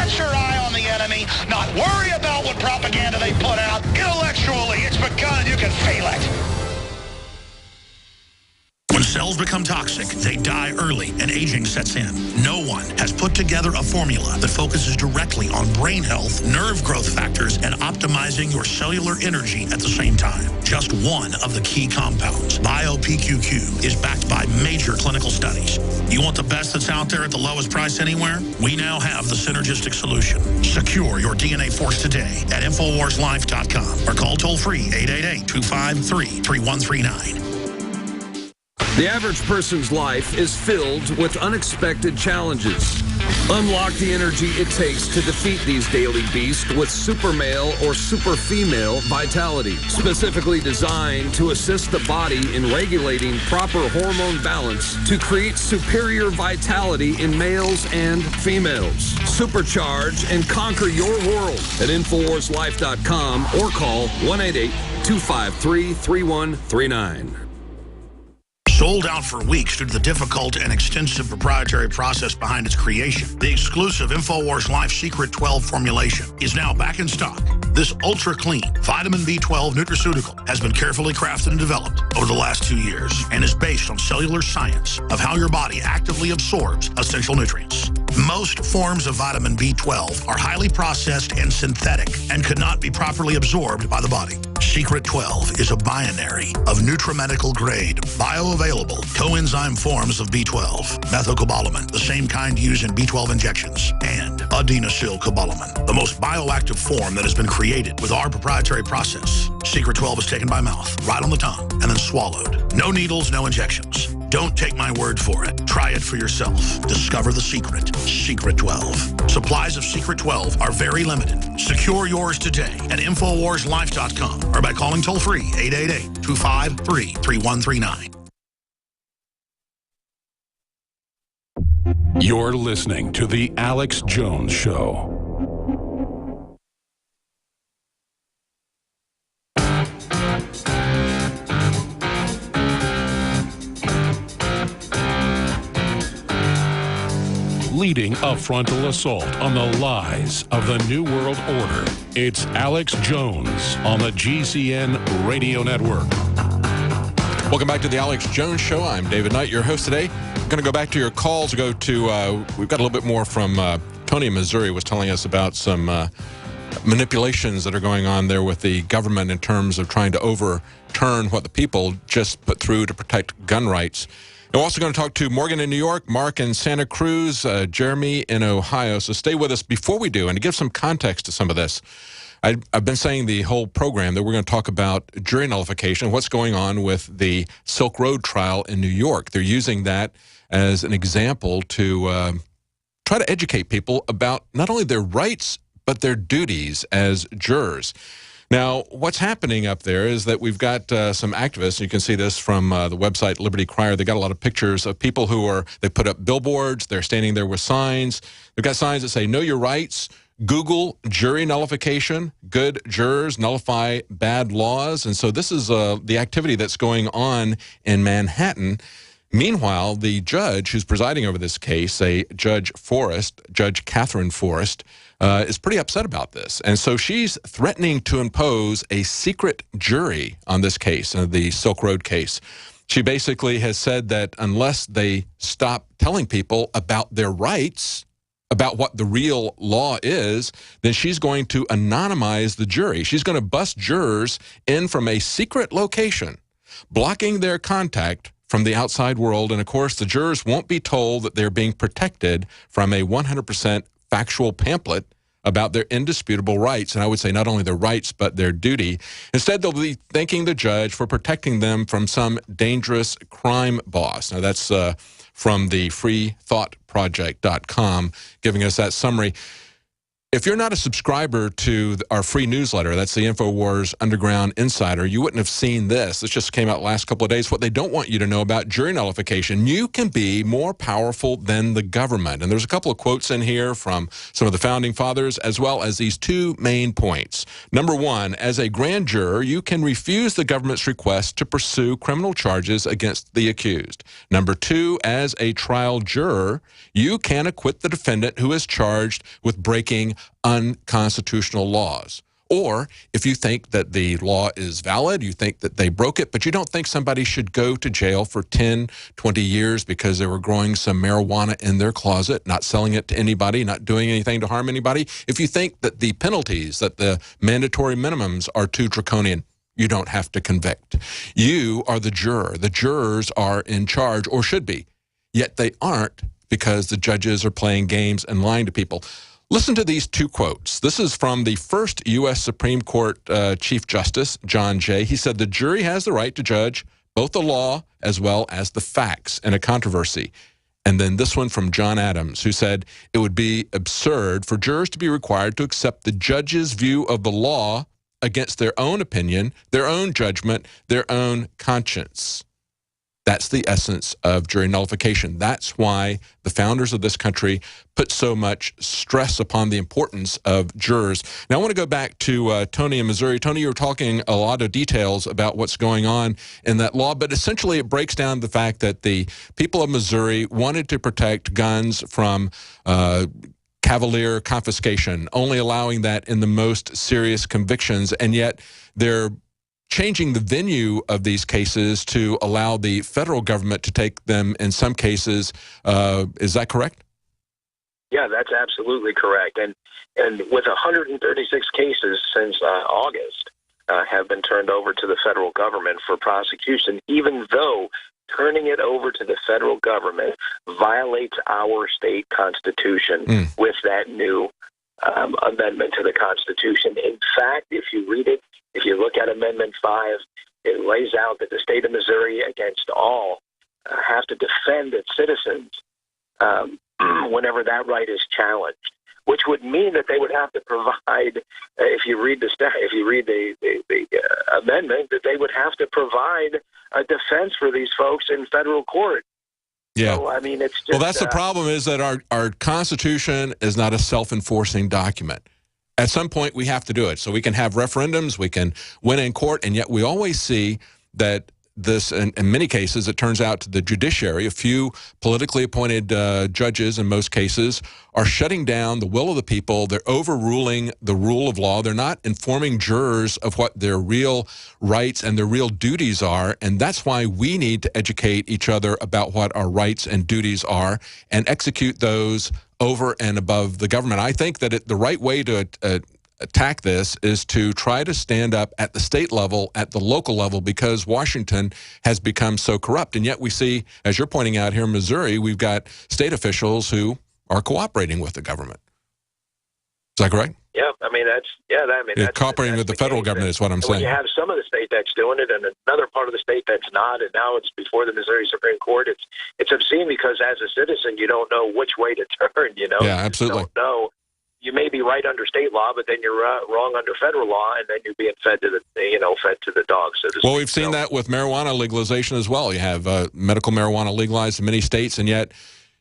Set your eye on the enemy, not worry about what propaganda they put out. Intellectually, it's because you can feel it. When cells become toxic, they die early and aging sets in. No one has put together a formula that focuses directly on brain health, nerve growth factors, and optimizing your cellular energy at the same time. Just one of the key compounds, BioPQQ, is backed by major clinical studies. You want the best that's out there at the lowest price anywhere? We now have the synergistic solution. Secure your DNA force today at InfoWarsLife.com or call toll-free 888-253-3139. The average person's life is filled with unexpected challenges. Unlock the energy it takes to defeat these daily beasts with super male or super female vitality, specifically designed to assist the body in regulating proper hormone balance to create superior vitality in males and females. Supercharge and conquer your world at InfoWarsLife.com or call 1-888-253-3139. Sold out for weeks due to the difficult and extensive proprietary process behind its creation, the exclusive InfoWars Life Secret 12 formulation is now back in stock. This ultra-clean vitamin B12 nutraceutical has been carefully crafted and developed over the last 2 years and is based on cellular science of how your body actively absorbs essential nutrients. Most forms of vitamin B12 are highly processed and synthetic and could not be properly absorbed by the body. Secret 12 is a binary of nutramedical grade, bioavailable coenzyme forms of B12, methylcobalamin, the same kind used in B12 injections, and adenosylcobalamin, the most bioactive form that has been created with our proprietary process. Secret 12 is taken by mouth, right on the tongue, and then swallowed. No needles, no injections. Don't take my word for it. Try it for yourself. Discover the secret. Secret 12. Supplies of Secret 12 are very limited. Secure yours today at InfoWarsLife.com or by calling toll-free 888-253-3139. You're listening to The Alex Jones Show. Leading a frontal assault on the lies of the New World Order. It's Alex Jones on the GCN Radio Network. Welcome back to the Alex Jones Show. I'm David Knight, your host today. I'm going to go back to your calls. We've got a little bit more from Tony in Missouri was telling us about some manipulations that are going on there with the government in terms of trying to overturn what the people just put through to protect gun rights. We're also going to talk to Morgan in New York, Mark in Santa Cruz, Jeremy in Ohio. So stay with us. Before we do, and to give some context to some of this, I've been saying the whole program that we're going to talk about jury nullification, what's going on with the Silk Road trial in New York. They're using that as an example to try to educate people about not only their rights, but their duties as jurors. Now, what's happening up there is that we've got some activists. You can see this from the website Liberty Crier. They got a lot of pictures of people they put up billboards. They're standing there with signs. They've got signs that say, know your rights, Google jury nullification, good jurors nullify bad laws. And so this is the activity that's going on in Manhattan. Meanwhile, the judge who's presiding over this case, Judge Catherine Forrest, is pretty upset about this. And so she's threatening to impose a secret jury on this case, the Silk Road case. She basically has said that unless they stop telling people about their rights, about what the real law is, then she's going to anonymize the jury. She's going to bust jurors in from a secret location, blocking their contact from the outside world. And of course, the jurors won't be told that they're being protected from a 100% factual pamphlet about their indisputable rights. And I would say not only their rights, but their duty. Instead, they'll be thanking the judge for protecting them from some dangerous crime boss. Now, that's from the freethoughtproject.com, giving us that summary. If you're not a subscriber to our free newsletter, that's the InfoWars Underground Insider, you wouldn't have seen this. This just came out last couple of days. What they don't want you to know about jury nullification. You can be more powerful than the government. And there's a couple of quotes in here from some of the founding fathers, as well as these two main points. Number one, as a grand juror, you can refuse the government's request to pursue criminal charges against the accused. Number two, as a trial juror, you can acquit the defendant who is charged with breaking unconstitutional laws. Or if you think that the law is valid, you think that they broke it, but you don't think somebody should go to jail for 10, 20 years because they were growing some marijuana in their closet, not selling it to anybody, not doing anything to harm anybody. If you think that the penalties, that the mandatory minimums are too draconian, you don't have to convict. You are the juror. The jurors are in charge, or should be, yet they aren't because the judges are playing games and lying to people. Listen to these two quotes. This is from the first U.S. Supreme Court Chief Justice, John Jay. He said, the jury has the right to judge both the law as well as the facts in a controversy. And then this one from John Adams, who said, it would be absurd for jurors to be required to accept the judge's view of the law against their own opinion, their own judgment, their own conscience. That's the essence of jury nullification. That's why the founders of this country put so much stress upon the importance of jurors. Now, I want to go back to Tony in Missouri. Tony, you were talking a lot of details about what's going on in that law, but essentially it breaks down the fact that the people of Missouri wanted to protect guns from cavalier confiscation, only allowing that in the most serious convictions, and yet they're changing the venue of these cases to allow the federal government to take them in some cases. Is that correct? Yeah, that's absolutely correct. And with 136 cases since August have been turned over to the federal government for prosecution, even though turning it over to the federal government violates our state constitution with that new amendment to the Constitution. In fact, if you read it, if you look at Amendment 5, it lays out that the state of Missouri, against all, have to defend its citizens whenever that right is challenged, which would mean that they would have to provide, if you read the amendment, that they would have to provide a defense for these folks in federal court. Yeah. So, I mean, it's just, well, that's the problem, is that our Constitution is not a self-enforcing document. At some point, we have to do it. So we can have referendums, we can win in court, and yet we always see that this, in many cases, it turns out to the judiciary, a few politically appointed judges in most cases, are shutting down the will of the people. They're overruling the rule of law. They're not informing jurors of what their real rights and their real duties are. And that's why we need to educate each other about what our rights and duties are and execute those over and above the government. I think that the right way to attack this is to try to stand up at the state level, at the local level, because Washington has become so corrupt. And yet we see, as you're pointing out here in Missouri, we've got state officials who are cooperating with the government. Is that correct? Yeah, that's cooperating with the federal government is what I'm saying. When you have some of the state that's doing it and another part of the state that's not, and now it's before the Missouri Supreme Court, it's obscene, because as a citizen, you don't know which way to turn, you know? Yeah, absolutely. You don't know. You may be right under state law, but then you're wrong under federal law, and then you're being fed to the dogs. So well, we've seen that with marijuana legalization as well. You have medical marijuana legalized in many states, and yet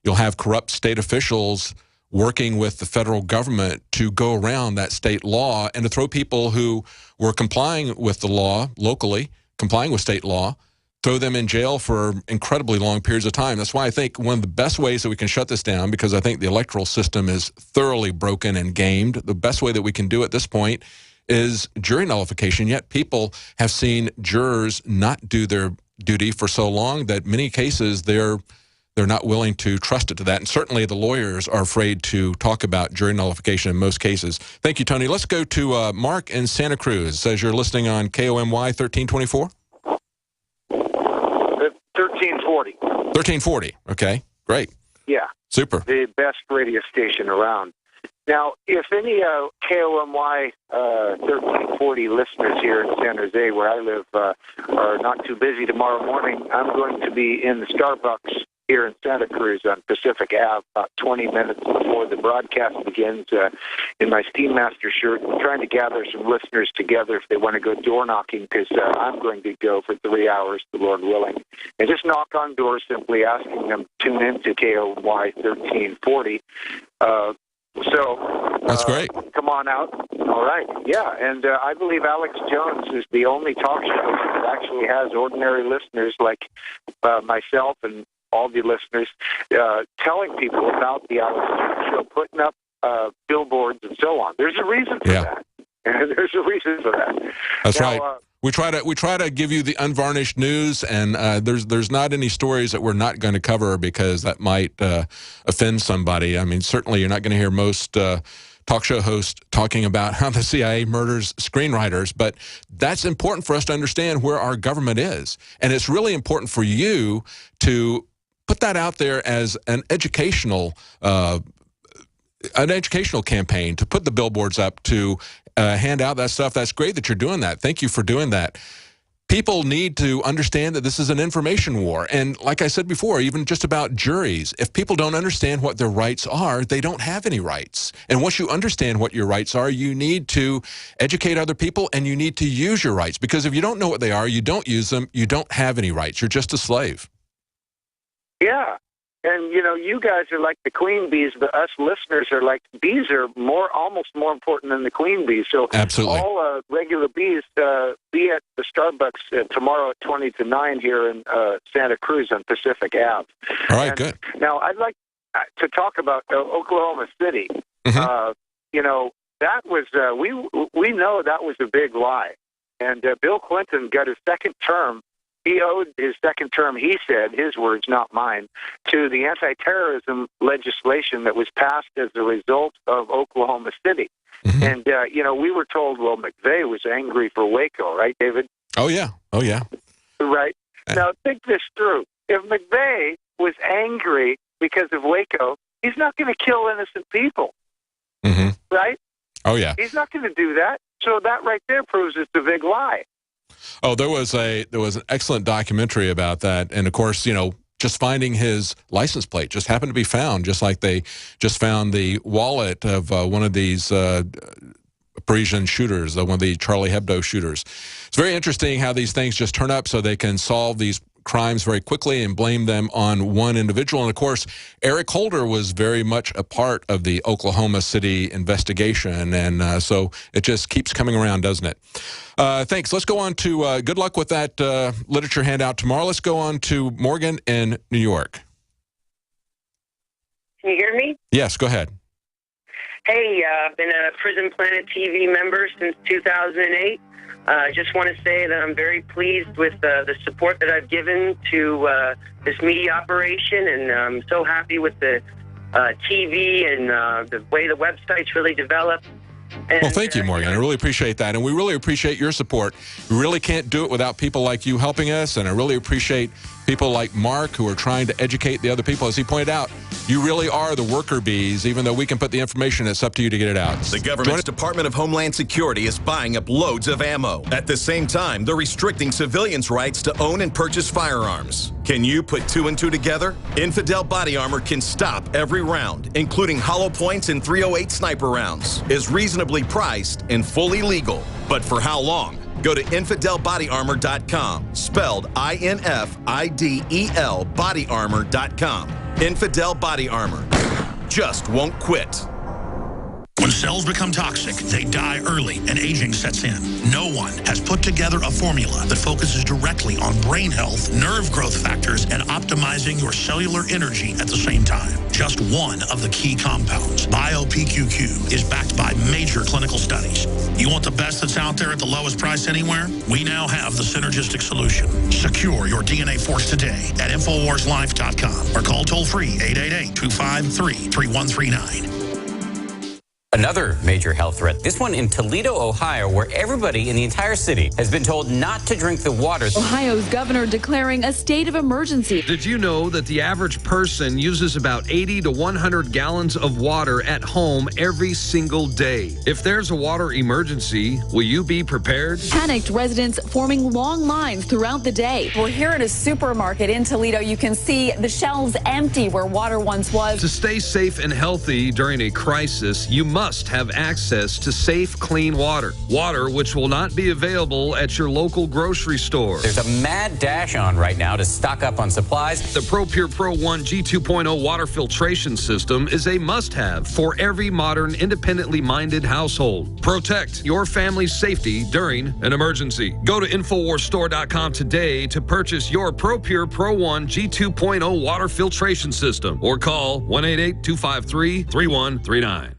you'll have corrupt state officials working with the federal government to go around that state law and to throw people who were complying with the law locally, complying with state law, throw them in jail for incredibly long periods of time. That's why I think one of the best ways that we can shut this down, because I think the electoral system is thoroughly broken and gamed, the best way that we can do at this point is jury nullification. Yet people have seen jurors not do their duty for so long that in many cases they're not willing to trust it to that. And certainly the lawyers are afraid to talk about jury nullification in most cases. Thank you, Tony. Let's go to Mark in Santa Cruz. It says you're listening on KOMY 1324. 1340. 1340. Okay, great. Yeah. Super. The best radio station around. Now, if any KOMY 1340 listeners here in San Jose, where I live, are not too busy tomorrow morning, I'm going to be in the Starbucks here in Santa Cruz on Pacific Ave about 20 minutes before the broadcast begins in my Steam Master shirt, trying to gather some listeners together if they want to go door knocking, because I'm going to go for 3 hours, the Lord willing, and just knock on doors, simply asking them to tune in to KOY 1340. That's great. Come on out. All right. Yeah, and I believe Alex Jones is the only talk show that actually has ordinary listeners like myself and all the listeners telling people about the Alex Jones show, putting up billboards and so on. There's a reason for that. And there's a reason for that. That's right. We try to give you the unvarnished news, and there's not any stories that we're not going to cover because that might offend somebody. I mean, certainly you're not going to hear most talk show hosts talking about how the CIA murders screenwriters, but that's important for us to understand where our government is, and it's really important for you to put that out there as an educational campaign, to put the billboards up, to hand out that stuff. That's great that you're doing that. Thank you for doing that. People need to understand that this is an information war. And like I said before, even just about juries, if people don't understand what their rights are, they don't have any rights. And once you understand what your rights are, you need to educate other people and you need to use your rights. Because if you don't know what they are, you don't use them, you don't have any rights. You're just a slave. Yeah. And, you know, you guys are like the queen bees, but us listeners are like, bees are almost more important than the queen bees. So absolutely, all regular bees, be at the Starbucks tomorrow at 20 to 9 here in Santa Cruz on Pacific Ave. All right, good. Now, I'd like to talk about Oklahoma City. Mm-hmm. You know, that was, we know that was a big lie. And Bill Clinton got his second term. He owed his second term, he said, his words, not mine, to the anti-terrorism legislation that was passed as a result of Oklahoma City. Mm-hmm. And, you know, we were told, well, McVeigh was angry for Waco, right, David? Oh, yeah. Oh, yeah. Right. Now, think this through. If McVeigh was angry because of Waco, he's not going to kill innocent people. Mm-hmm. Right? Oh, yeah. He's not going to do that. So that right there proves it's a big lie. Oh, there was an excellent documentary about that, and of course, you know, just finding his license plate just happened to be found, just like they just found the wallet of one of these Parisian shooters, one of the Charlie Hebdo shooters. It's very interesting how these things just turn up so they can solve these crimes very quickly and blame them on one individual. And of course, Eric Holder was very much a part of the Oklahoma City investigation, and so it just keeps coming around, doesn't it? Thanks. Let's go on to, good luck with that literature handout tomorrow. Let's go on to Morgan in New York. Can you hear me? Yes, go ahead. Hey, I've been a Prison Planet TV member since 2008. I just want to say that I'm very pleased with the support that I've given to this media operation, and I'm so happy with the TV and the way the website's really developed. And, well, thank you, Morgan. I really appreciate that, and we really appreciate your support. We really can't do it without people like you helping us, and I really appreciate people like Mark who are trying to educate the other people. As he pointed out, you really are the worker bees, even though we can put the information, it's up to you to get it out. The government's Department of Homeland Security is buying up loads of ammo. At the same time, they're restricting civilians' rights to own and purchase firearms. Can you put two and two together? Infidel Body Armor can stop every round, including hollow points and .308 sniper rounds, is reasonably priced and fully legal. But for how long? Go to InfidelBodyArmor.com, spelled INFIDEL bodyarmor.com. Infidel Body Armor just won't quit. When cells become toxic, they die early and aging sets in. No one has put together a formula that focuses directly on brain health, nerve growth factors, and optimizing your cellular energy at the same time. Just one of the key compounds, BioPQQ, is backed by major clinical studies. You want the best that's out there at the lowest price anywhere? We now have the synergistic solution. Secure your DNA force today at InfoWarsLife.com or call toll-free 888-253-3139. Another major health threat, this one in Toledo, Ohio, where everybody in the entire city has been told not to drink the water. Ohio's governor declaring a state of emergency. Did you know that the average person uses about 80 to 100 gallons of water at home every single day? If there's a water emergency, will you be prepared? Panicked residents forming long lines throughout the day. We're here at a supermarket in Toledo. You can see the shelves empty where water once was. To stay safe and healthy during a crisis, you must have access to safe, clean water. Water which will not be available at your local grocery store. There's a mad dash on right now to stock up on supplies. The ProPure Pro 1 G2.0 water filtration system is a must-have for every modern, independently minded household. Protect your family's safety during an emergency. Go to InfoWarsStore.com today to purchase your ProPure Pro 1 G2.0 water filtration system or call 1-888-253-3139.